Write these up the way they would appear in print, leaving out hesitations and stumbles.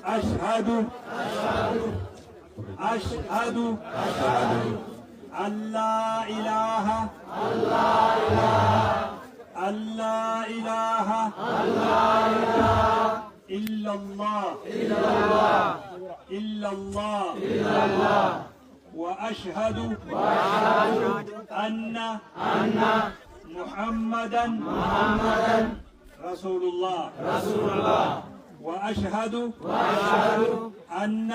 أشهد أن لا إله إلا الله وأشهد أن محمدا رسول الله وأشهد أن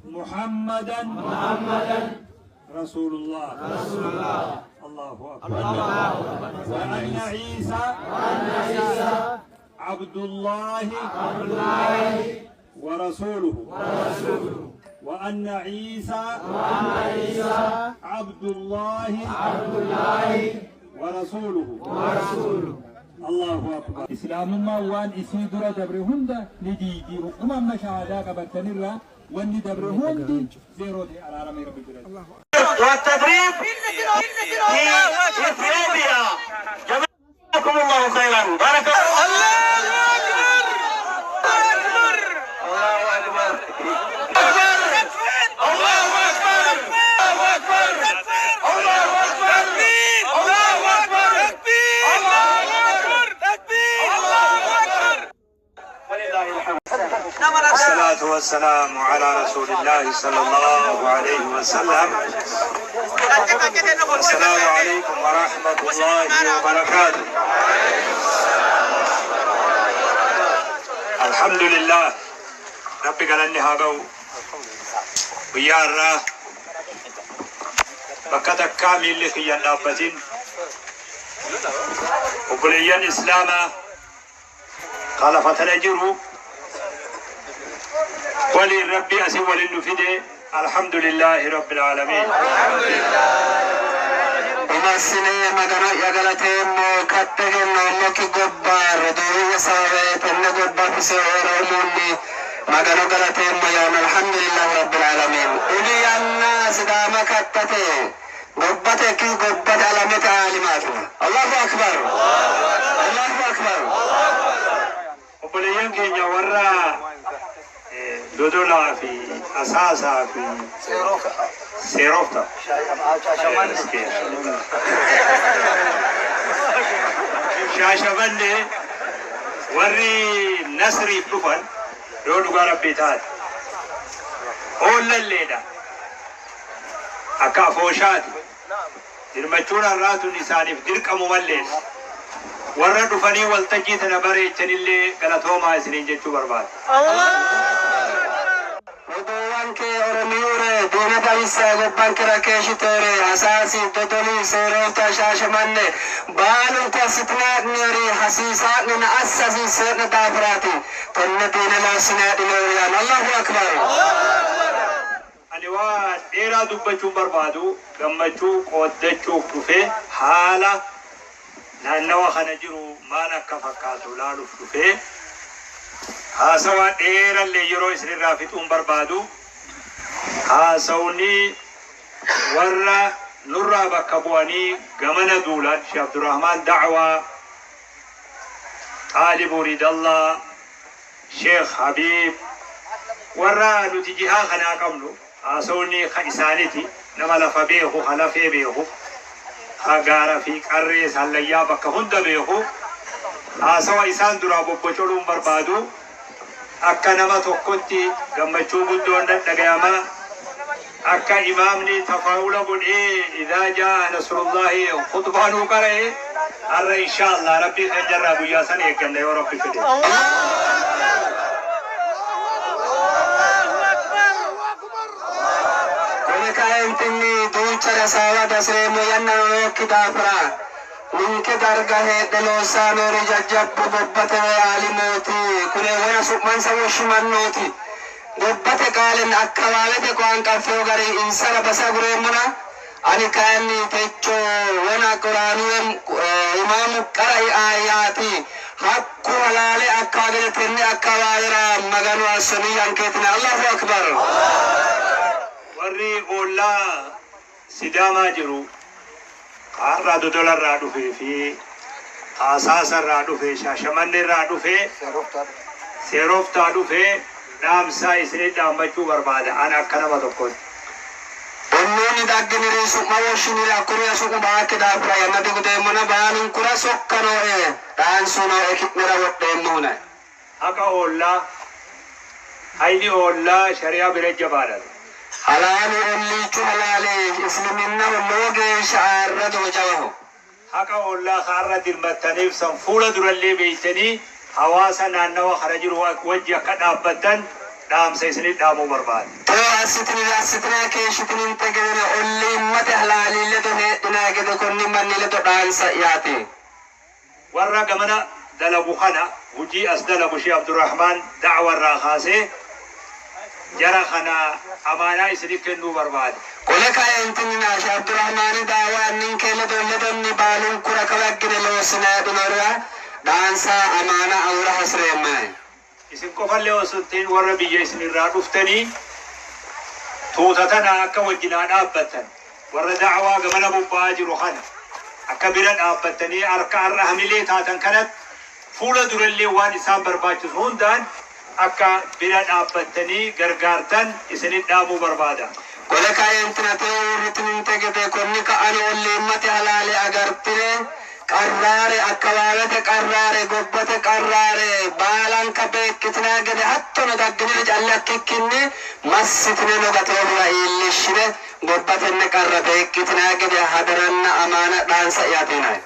محمدا رسول الله الله أكبر وأن عيسى عبد الله ورسوله وأن عيسى عبد الله ورسوله الله أكبر إسلام ما وان إسيدرا دبرهند نديدي وقمم مشاهدة قبرتنرا وان دبرهند زيرو دي على رمي ربي جلال والتدريب في إثيوبيا جزاكم الله خيرا بارك الله الصلاة والسلام على رسول الله صلى الله عليه وسلم. السلام عليكم ورحمة الله وبركاته. الحمد لله ربي قال أني هاقو ويارا بكتك كامل لخيان لابتين وقليان إسلاما قال فتنجروا ولي ربي أسي ولي النفيد الحمد لله رب العالمين. وما السنة مدنا يغلتين كتغن نومك قبار دوية ساويت النقبار في سعور أموني مدنا غلتين ميان الحمد لله رب العالمين. ولي الناس دام كتتي قبتك قبت علامة عالماتنا. الله أكبر الله أكبر. وبليان كي نورا دودولا في أساسا في سيروفتا شاشبني وري نسري فلوفن رودو غربيتات أول الليلة أكافوشات المجورة راتو نساني في ديرك أمومالين ورد فني والتجيت نبري تنيلي غلطهما سنين جتو برباد ودوان كي أرميوري دينا دايسا غبان كراكيش توري حساسي دودوني سيروفتا شاشماني بالو تاسطنات نيري حسيسات من أساسي سيرنا دابراتي تن دينا لاسنات نوريان. الله أكبر. أنوان إيرا دبجو بربادو غمجو قودجو كفي حالا لأنه خنجرو ما نكفكاتو لا نفلفه هاسوا ديرا اللي يرو إسر رافتون بربادو هاسوني ورّا نرى بكبواني غمنا دولا شيخ عبد الرحمن دعوة طالب ريد الله شيخ حبيب ورّا نتجيها خنا قملو هاسوني خيسانتي نما لفبيخو خلفي بيخو خاغارا في قريس هليا بك هند بيخو هاسوا إسان درا بوچولون بربادو akka nama tokkotti gammachuu guddoon dhagayama akka imaamni tafaawula godhee idaa jaa nasrullahi khutbaanuu qara'e har'a inshaallah rabbii kan jarraa guyyaa san eegganna yoo rabbi fide. Kuni kaa'imtinni duucha rasaawaa dasree moyanna yooki daafiraa Ninke darga heddelosa nori jajjabbu gobbate aalimoti kune wana su'man sawo shumannoti gobbate qaalen akka waalete ko an qaffo gari insara basa guremuna ani kaanni techo wana qur'aniyem imam qara'i ayati hakku halale akka galetenne akka waayira maganu asmi yanketna. Allahu akbar. Warri olla sidama jiru Arra dodola radu fi asasa radu fi shashamanne radu fi serofta radu fi dhaamsa isinii dhaammachuu barbaada an akka nama tokkotti. Onneen daggini reesu mawashinii akkuriya suku baake daafra yanna digudee mana baanin kura sokkanoo dhaansunoo ekitnera wodheemmuuna. Haka oollaa hayni oollaa shari'aa bira jabaadhan. Halaali olliichu halaali isliminna loogee sha'aarra doojabaho. Haka oollaa kaarra dirmattaniif san fuula durallee beeytanii hawaasa naannawa kana jiru wajji akka dhaabbattan dhaamsa isinii dhaamuu barbaada. Too asitini keeshitiniin tegedene olliimmate halaaliille dohee dhinaa gede konni mannile do dhaansa yaate. Warra gamana dalagu kana hujii as dalagu Sheekh Abdurrahmaan da'warraa kaasee jara kana amaanaa isiniif kennuu barbaada. Kole kaayentini naa Sheekh Abdurrahmaan daawaan nin keelle dolledonni baaluun kura kabaggine loosinaa dhunorra dhaansa amaana awra hasreemmae. Isin qofallee osoo ta'in warra biyya isinirraa dhuftanii tuuta tana akka wajjinaa dhaabbattan warra da'waa gamana bobba'aa jiru kana akka bira dhaabbattanii harka har'a hamilee taatan kanatti fuula durallee waan isaan barbaachisu hundaan akka bira dhaabbattanii gargaartan isinit dhaamuu barbaada. Kole kaayentina ta'ee irritinin tegete konni ka'ani olliimmate halaale agartire qarraare akkabaabete qarraare gobbate qarraare baalan ka beekkitinaa gede hattono dagginire calle akkikkinni massitine nogateerura iillishine gobbatenne qarra beekkitinaa gede hadaranna amaana dhaansa dhiyaatinaa.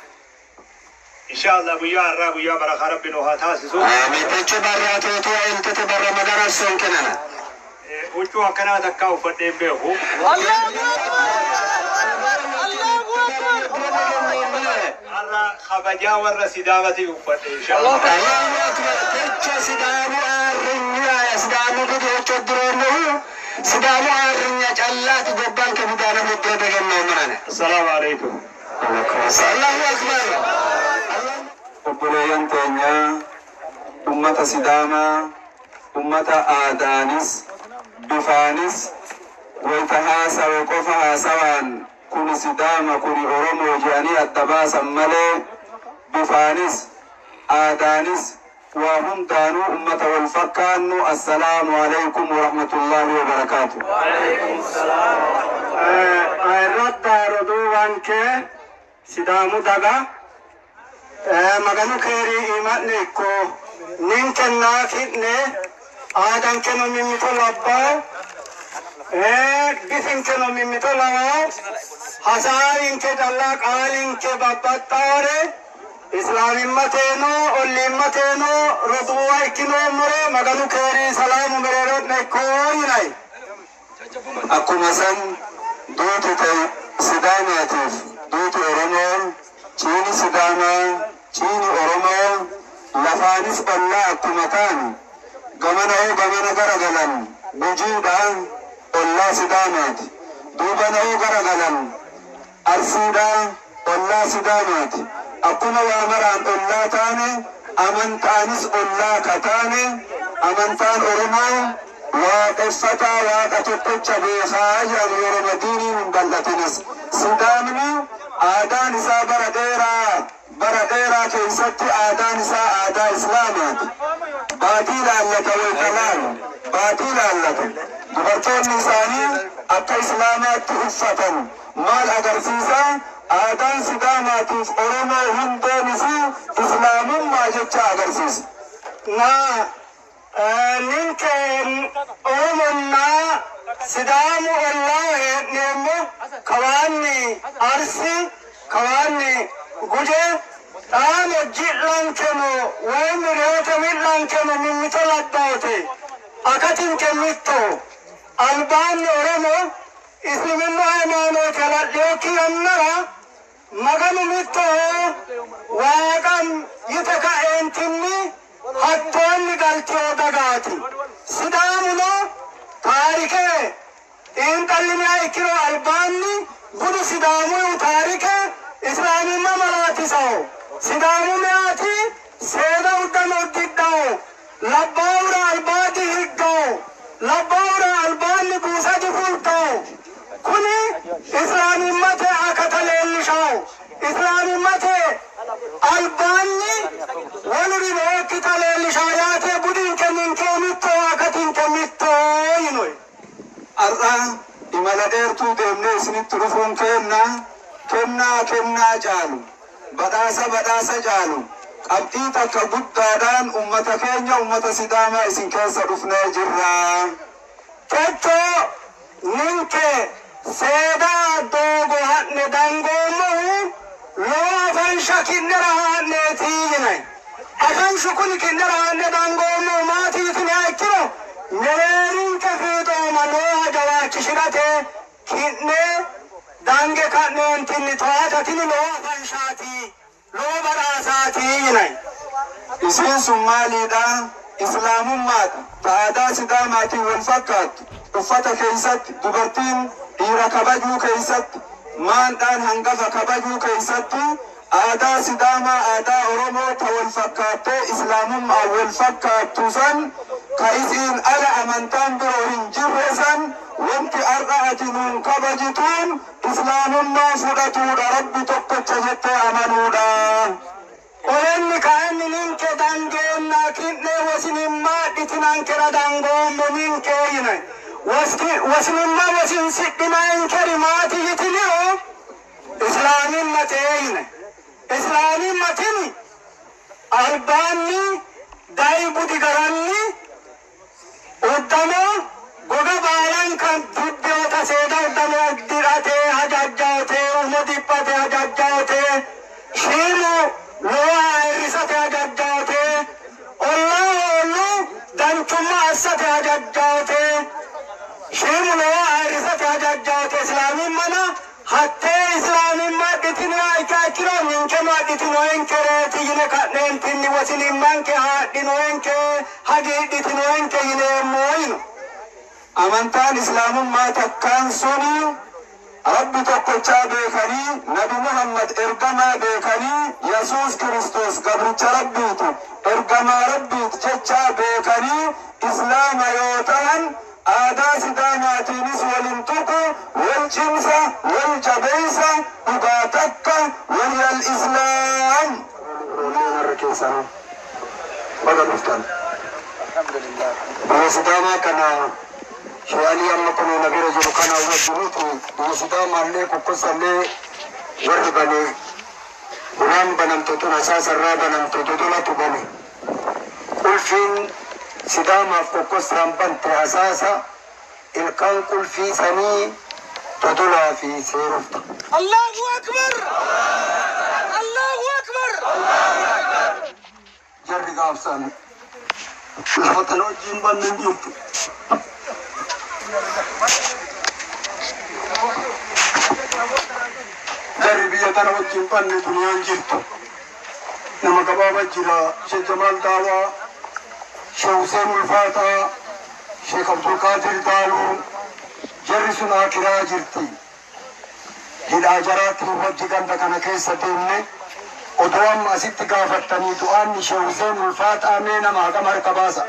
Inshallah guyyaa har'aa guyyaa barakaa rabbi nu haa taasisu. Amiin jechuun barraa tootuu iltete barra madarassoon kennana. Huccuu akkanaa takkaa uffadhee hin beeku. Har'a kabajaa warra Sidaamaatiif uffadhe inshallah. Jecha Sidaamu aarrinyaa Sidaamu gudu jecha duroonuu Sidaamu aarrinyaa callaati gobbaan ke budaana muddee dagannoo manane. Assalaamu alaikum. Allahu akbar. Obboleeyyan teenya ummata Sidaamaa ummata aadaanis bifaanis wayita haasawe qofa haasawaan kuni Sidaama kuni Oromoo jedhanii adda baasan malee bifaanis aadaanis waa hundaanuu ummata wal fakkaannu. Assalaamu alaykum wa rahmatullahi wa barakaatu. Wa alaykum salaam. Ayradda roduuwwan kee Sidaamu daga maganu keerii imanne ikko nin kennaa fidne aadan kenno mimmito labbaa bifin kenno mimmito lawaa hasaarin ke dallaa qaalin ke babbaxxaare islaamimmateenoo olliimmateenoo roduuwa ikkinoo mure maganu keerii salaamu mereerodne ikkooyinay. Akkuma san duutu ta'e Sidaamaatiif duutu Oromoo ciini Sidaamaa ciini Oromoo lafaanis ollaa akkuma ta'an gamana garagalan Gujiidhaan ollaa Sidaamaati duubana garagalan Arsiidhaan ollaa Sidaamaati. Akkuma waa maraan ollaa taane amantaanis ollaa ka taane amantaan Oromoo waaqeffataa waaqa tokkicha beekaa jedhamu yeroo madiiniin hin bal'atinis Sidaamni aadaan isaa bara dheeraa keessatti aadaan isaa aadaa Islaamaati. Baatii laallata wayitalaan baatii laallata dubartoonni isaanii akka Islaamaatti uffatan maal agarsiisa? Aadaan Sidaamaatiif Oromoo hundeenis Islaamummaa jecha agarsiisa. Ninkeen Oromonnaa Sidaamu ollaa neemmo kawaanni Arsi kawaanni Guje dhaamo jidhaan kennu waan miriyoota midhaan kennu mimmito labbaawote akatin kenmitto albaanni Oromoo Isliminna ሃይማኖት ያላደውኪ አመራ maganu mitto waaqam yitaka entini hattoonni galtee dagaati. Sidaamuno taarike intallinaa ikkiro albaanni budu sidaamu taarike islaamimma malaatisawo sidaamu meati seeda uddano uddidhawo labbaawura albaati higgawo labbaawura albaanni buusadi fultawo kuni islaamimmate akata leellishawo islaamimmate albaanni waluri beekkita leellishaa yaate budinke ninke mitto akatinke ar'a imala dheertuu deemnee isinitti dhufuun kennaa caalu badhaasa caalu qabxii takka guddaadhaan ummata keenya ummata Sidaamaa isin keessa dhufnee jirra. Kettoo ninke seedaa doogo hadne dangoomu loo afansha kinnara hadneetii jinay. Afanshu kun kinnara hadne dangoomu maatiitin akkiro mereerin kefiidoo manoo hajawaachishirate kinne dange kanneen tinni to'atatini loo afanshaatii loo badhaasatii jinay. Isiin sun maaliidha? Islaamummaadha. Aadaa Sidaamaatiin wal fakkaattu. Uffata keessatti dubartiin dhiira kabajuu keessatti maandhaan hangafa kabajuu keessatti aadaa Sidaamaa aadaa Oromoo ta wal fakkaattee Islaamummaa wal fakkaattu san ka isiin ala amantaan biroo hin jirre san wanti ar'a ati nuun kabajituun Islaamummaa fudhatuudha rabbi tokkocha jettee amanuudha. Olenni kaanni ninke dangeennaa kinnee wasinimmaa dhitinankera dangoommo ninke yine wasinimmaa wasin sidhinaa inkeri maati yitinio islaamimmatee yine islaamimmatini albaanni daayibudi garanni uddamoo goga baalan kan duddeota seeda uddamoo dirate hajajjaate umo dibbate hajajjaate shiimu loo irrisate hajajjaate ollaa danchummaa assate hajajjaate shiimu loo irrisate hajajjaate islaamimmana hattee islaamimmaa dhitinaa ikaakiraa ninkemaa dhitinoo enkereeti yine kadheentinni wasinimmanke haadhinoo enke hagii dhitinoo enke yineemmoo yinu amantaan islaamummaa takkaan suni Rabbi tokkochaa beekanii Nabi Muhammad ergamaa beekanii Yesuus Kiristoos gabricha Rabbiitu ergamaa Rabbiit jechaa beekanii islaama yoo ta'an aadaa Sidaamaatiinis walin tuqu wal cimsa wal jabeessa dhugaa takka waliyal islaam. Biyya Sidaamaa kana Shayalii amma kunoo nabira jiru kana wajjinuutu biyya Sidaamaallee kokkosallee warri bane bunaan banamte tun asaasarraa banamte dodolatu bane qulfiin Sidaamaaf kokkosaan bante asaasa ilkaan qulfii sanii dodolaa fi seerofta. Allahu Akbar! Allahu Akbar! Jarri gaafsan lafatan wajjin bannen jirtu. Jarri biyya tana wajjin banne duniyaan jirtu. Nama gabaaba jira Sheikh Jamal Daawaa, Sheikh Hussein Ulfaataa, Sheikh Abdul Qaadir Daaluu jarri sun akiraa jirti. Hidhaa jaraatti wajji ganda kana keessa deemne odoo amma asitti gaafattanii du'aanni Sheikh Hussein Ulfaataa mee nama hagam harka baasa.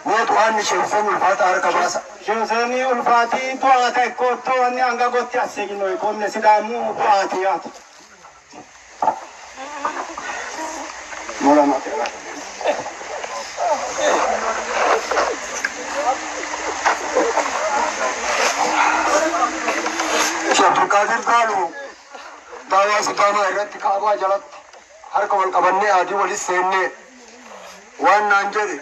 Mee du'aanni Sheikh Hussein Ulfaataa harka baasa. Sheikh Hussein Ulfaatii du'aata ikkoottoo wanni hanga gotti asseegino ikonne Sidaamuu du'aati yaatu. Mola Sheikh Abdul Qaadir Daaluu daawaa Sidaamaa irratti kaabaa jalatti harka wal qabannee adii walis seennee waan naan jedhe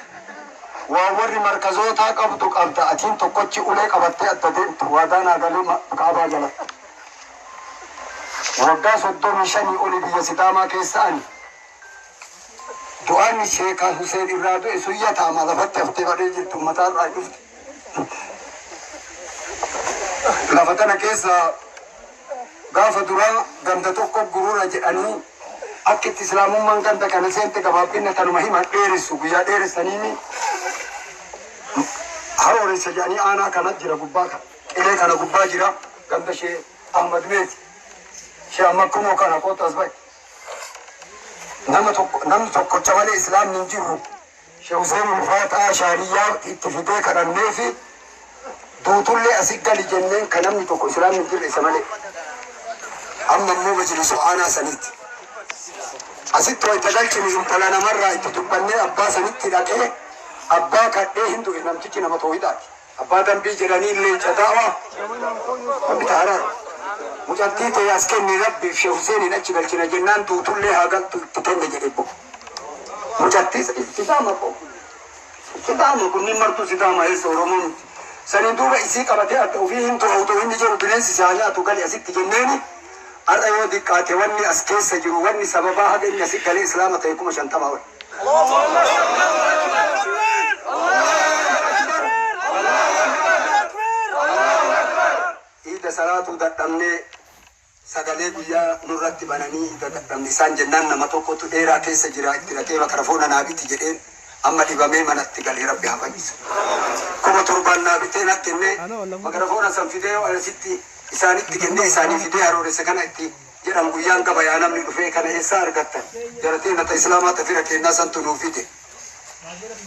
waan warri markazootaa qabdu qabda atiin tokkochi ulee qabattee adda deemtu waadaan agaluu kaabaa jalatti. Waggaa 35 oli biyya Sidaamaa keessa ani du'aanni Sheekh Hussein irraa du'e suyya taama lafatti haftee badhee jirtu mataarraa dhufte. Lafa tana keessa gaafa duraa ganda tokko gurura jedhanii akkitti islaamummaan ganda kana seente gabaabinna tanuma hima dheeressu guyyaa dheeressaniini harooressa jedhanii aanaa kana jira gubbaa kana qilee kana gubbaa jira ganda Sheekh Ahmad Meeti Sheekh Ahmad kunoo kana kootas bahe namni tokkocha malee islaamni hin jirru Sheikh Hussein Ulfaataa shaariyyaa itti fidee kadhannee fi duutullee asii gali jenneen kan namni tokko islaamni hin jirre isa malee amma immoo majlisu aanaa saniitti asitti wayita galchini intala namarraa itti dubbannee abbaa sanitti dhaqee abbaa kadhee hin du'e namtichi nama toohidaati أبادم بيجراني اللي جداوة بتعرف مجدد يسكنني ربي في حسين نجي بالكنا جنان توتل لها قلت تكمل جريبه مجدد استدامة كل مرتو استدامة يسورمون سندوب إسيك أبتي أتوفيهم توهين نجرو بنس سالات وقال يسيك جناني أرأيو دكاتي واني أسكيس سجرو واني سببا هذا إني أسيك عليه إسلامة يكون عشان تباوي إذا صلاة دتمني سجلي بيا نورت بناني إذا دتمني سان جنان نما توكو تديرا كيس جرا إتلاقي وكرفونا نابي تجرين أما دبامي من التقالي ربي حفيظ كم تربان نابي تنا كنّي وكرفونا سنفيديو على ستي إساني تجنّي إساني فيديو هارو سكنا إتي جرام بيان كبيانا من دفعة كنا إسار قطع جرتين نتا إسلامات تفيرة كنا سنتو فيديو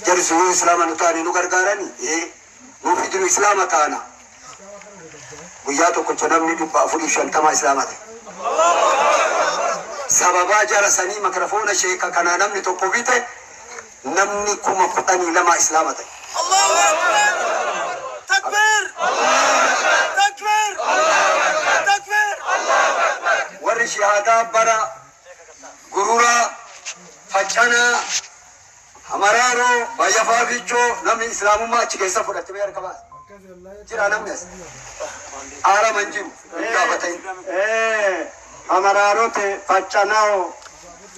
جرسوا إسلام نتاني نقرقارني إيه نفيدو إسلام تانا وياتو كنتم ندبا فلي شنتما إسلامات سببا جرسني ميكروفون شيكا كنا نمني توقفيته نمني كما فتني لما إسلامات الله أكبر تكبير تكبير تكبير ور شهادة برا غرورا فجنا همارارو بايفا بيجو نمني إسلام ما أشي كيسا فرت بيار كبار جرا نمني آرا منجم همارارو ته فجناو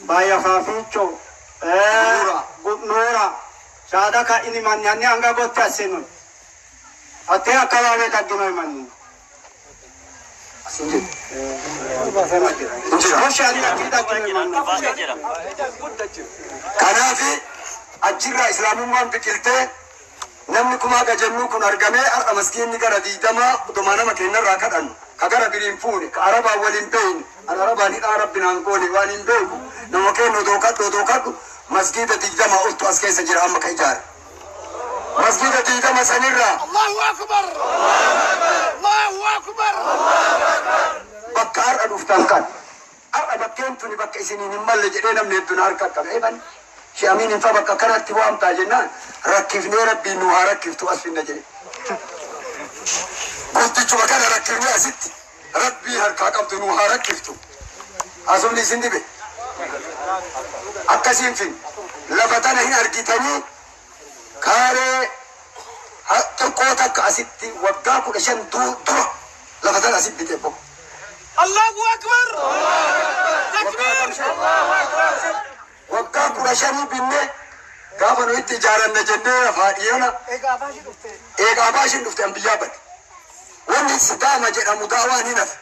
بايفا بيجو نورا شهادة كإني من يعني أنغا بوتة سنون أتى أكلامه تجمع مني كنافي أجرا إسلام ما بكلته نمني كما كجنو كن أرجمه أمسكين نكرا ديدما دمانا مكينا راكدان كجرا بيرينفوني كعربا ولينبين العربا نيت عرب بنانكوني ولينبين نمكين ندوكات مسجد ديدما قلت أسكي سجل أما كيجار مسجد ديدما سنيرا الله أكبر الله أكبر بكار أدوفتان كان أبكين توني بك إسنين مال جرينا من الدنيا كم إيبان شامين إنفا بك كانت تبوام تاجنا ركفني ربي نوها ركفتو أسفين نجري قلت شو بكان ركفني أسيت ربي هركاكم تنوها ركفتو أزمني سندبي أكاسين فين لفتنا هنا أرجيتني كاره حتى قوتك أسيتي وقاكو لشان دو لفتنا أسيت بتبو الله أكبر تكبير وقاكو لشان بني قابلوا التجارة النجنة فاديونا إيقا باشن دفت أنبيابك وان الستامة جرى مداواني نف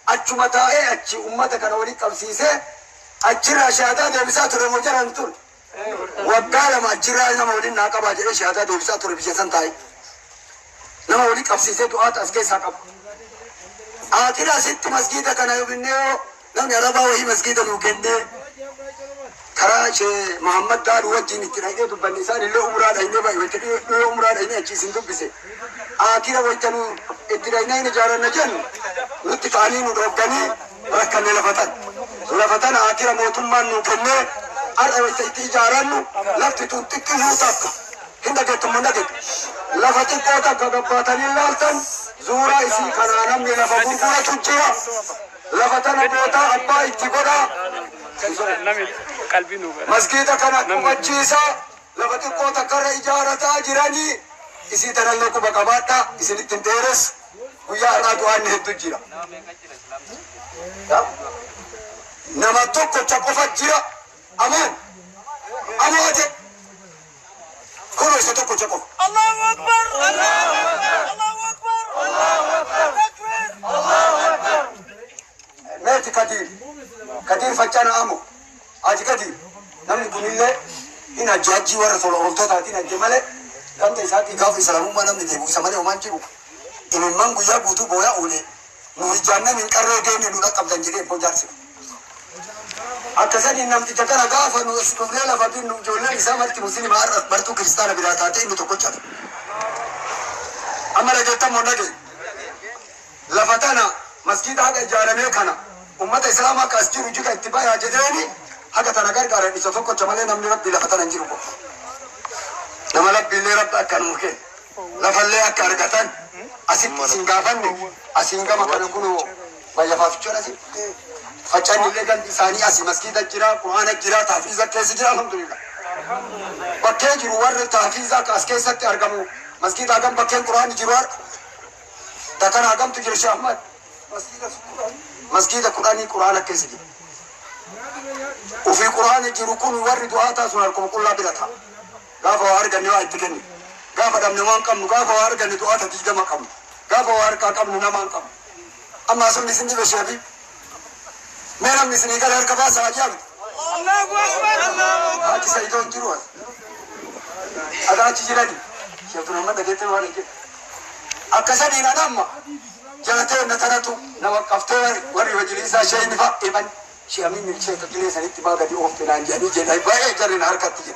أجو متائي أجي أمتك نولي قبسيسي أجرى شهادات يبسات رمجر أنتون وقال ما أجرى نما ولي ناقبا جرى شهادات يبسات رمجر تاي نما ولي قبسيسي دعات أسكي ساقب آخر ست مسجد كان يبنيو نم يربا وهي مسجد نوكنده كراش محمد دار وجه نترايده دبني سان اللي عمران هينه باي وتدي اللي عمران هينه أشي سندو بسه آخر وجهنو ادراينا نجارا نجن نتقاني نروقني ركني لفتن آخر موتمان نوكنه أرأي تجارانو لفت تنتكه تاك هندا جت منا جت لفتن كوتا كبابتني لالتن زورا إسي كنانا من لفبون كولا تجيا لفتن كوتا أبا إتقودا مسجد كانت مجلسا لفتن كوتا كر إجارة جيراني إسي ترى لكو بكباتا إسي نتندرس ويا رادوان نهدو جيرا نما توكو تشاكوفا جيرا أمان أماتي كله يستوكو تشاكوف الله أكبر الله أكبر الله أكبر تكبير الله أكبر ماتي كدير فجانا أمو أجي كدير نمني كنيلة هنا جاجي ورث الأولتو تاتينا الجمالة كم تيساتي كافي سلامو ما نمني ديبو سمالي ومان جيبو إن المانغو يا بوتو بويا أولي نوجانا من كارو ديني نولا قبضان جيري بوجارسي أكثر إنهم تجكر أقافا نسكبريلا فبين نجولنا إسامة مسلم برتو كريستانا براتاتين نتوكوشا أما رجعتا مناجي لفتانا مسجد هذا جارمي كنا أمة إسلام كاستيرو جيكا اتباع جديني هذا تناقر كارن إسوفكو جمالي نمني ربي لفتانا نجيروكو نما ربي اللي رب أكان مكين lafalle akka argatan asitti isin gaafanne asin gama kana kuno bayyafafichona si facani le gandi sani asi masjida jira qur'ana jira tahfiza keessa jira alhamdulillah bakkee jiru warra tahfiza as keessatti argamu masjida gam bakkee qur'ani jiru takana agamtu jira Sheikh Ahmad masjida qur'ana keessa jira وفي قرآن يجركون يورد هذا سنالكم كلها برتا قافوا هارجا نوا يتكني قافوا دم نمان كم قافوا هارجا ندوات تجمع كم قافوا هارجا كم نمان كم أما سن مسني بشابي मेरा मिसनी का लड़का पास आ गया अल्लाह अकबर अल्लाह अकबर आज सही तो जरूर अदा चीज लगी शेख मोहम्मद देते वाले के अकसर इन नाम जाते नतरतु नवकफ्ते वर वजलिसा शै निफा इबन شامين من شيء كجلي سنتي ما قد يوقف لان يعني جاي باي جرين حركتي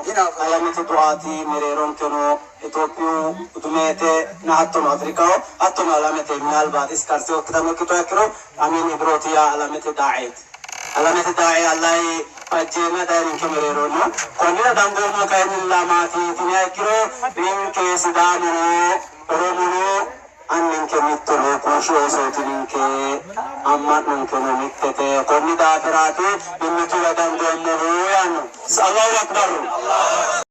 هنا علامة دعاتي مريرون كانوا إثيوبيا ودميته نهاتون أفريقيا هاتون علامة من البعض إسكارتي وكذا ما كتوا يكرو أمين إبروتيا علامة داعية علامة داعية الله فجينا دارين كمريرون كوننا دامبو ما كاين الله ما تيجي يكرو بين كيس دامو رومو أنن كميتلو كوشو صوتين كي أما نكمل مكتة كوني دافراتي بمثل دامبو مرو يانو الله أكبر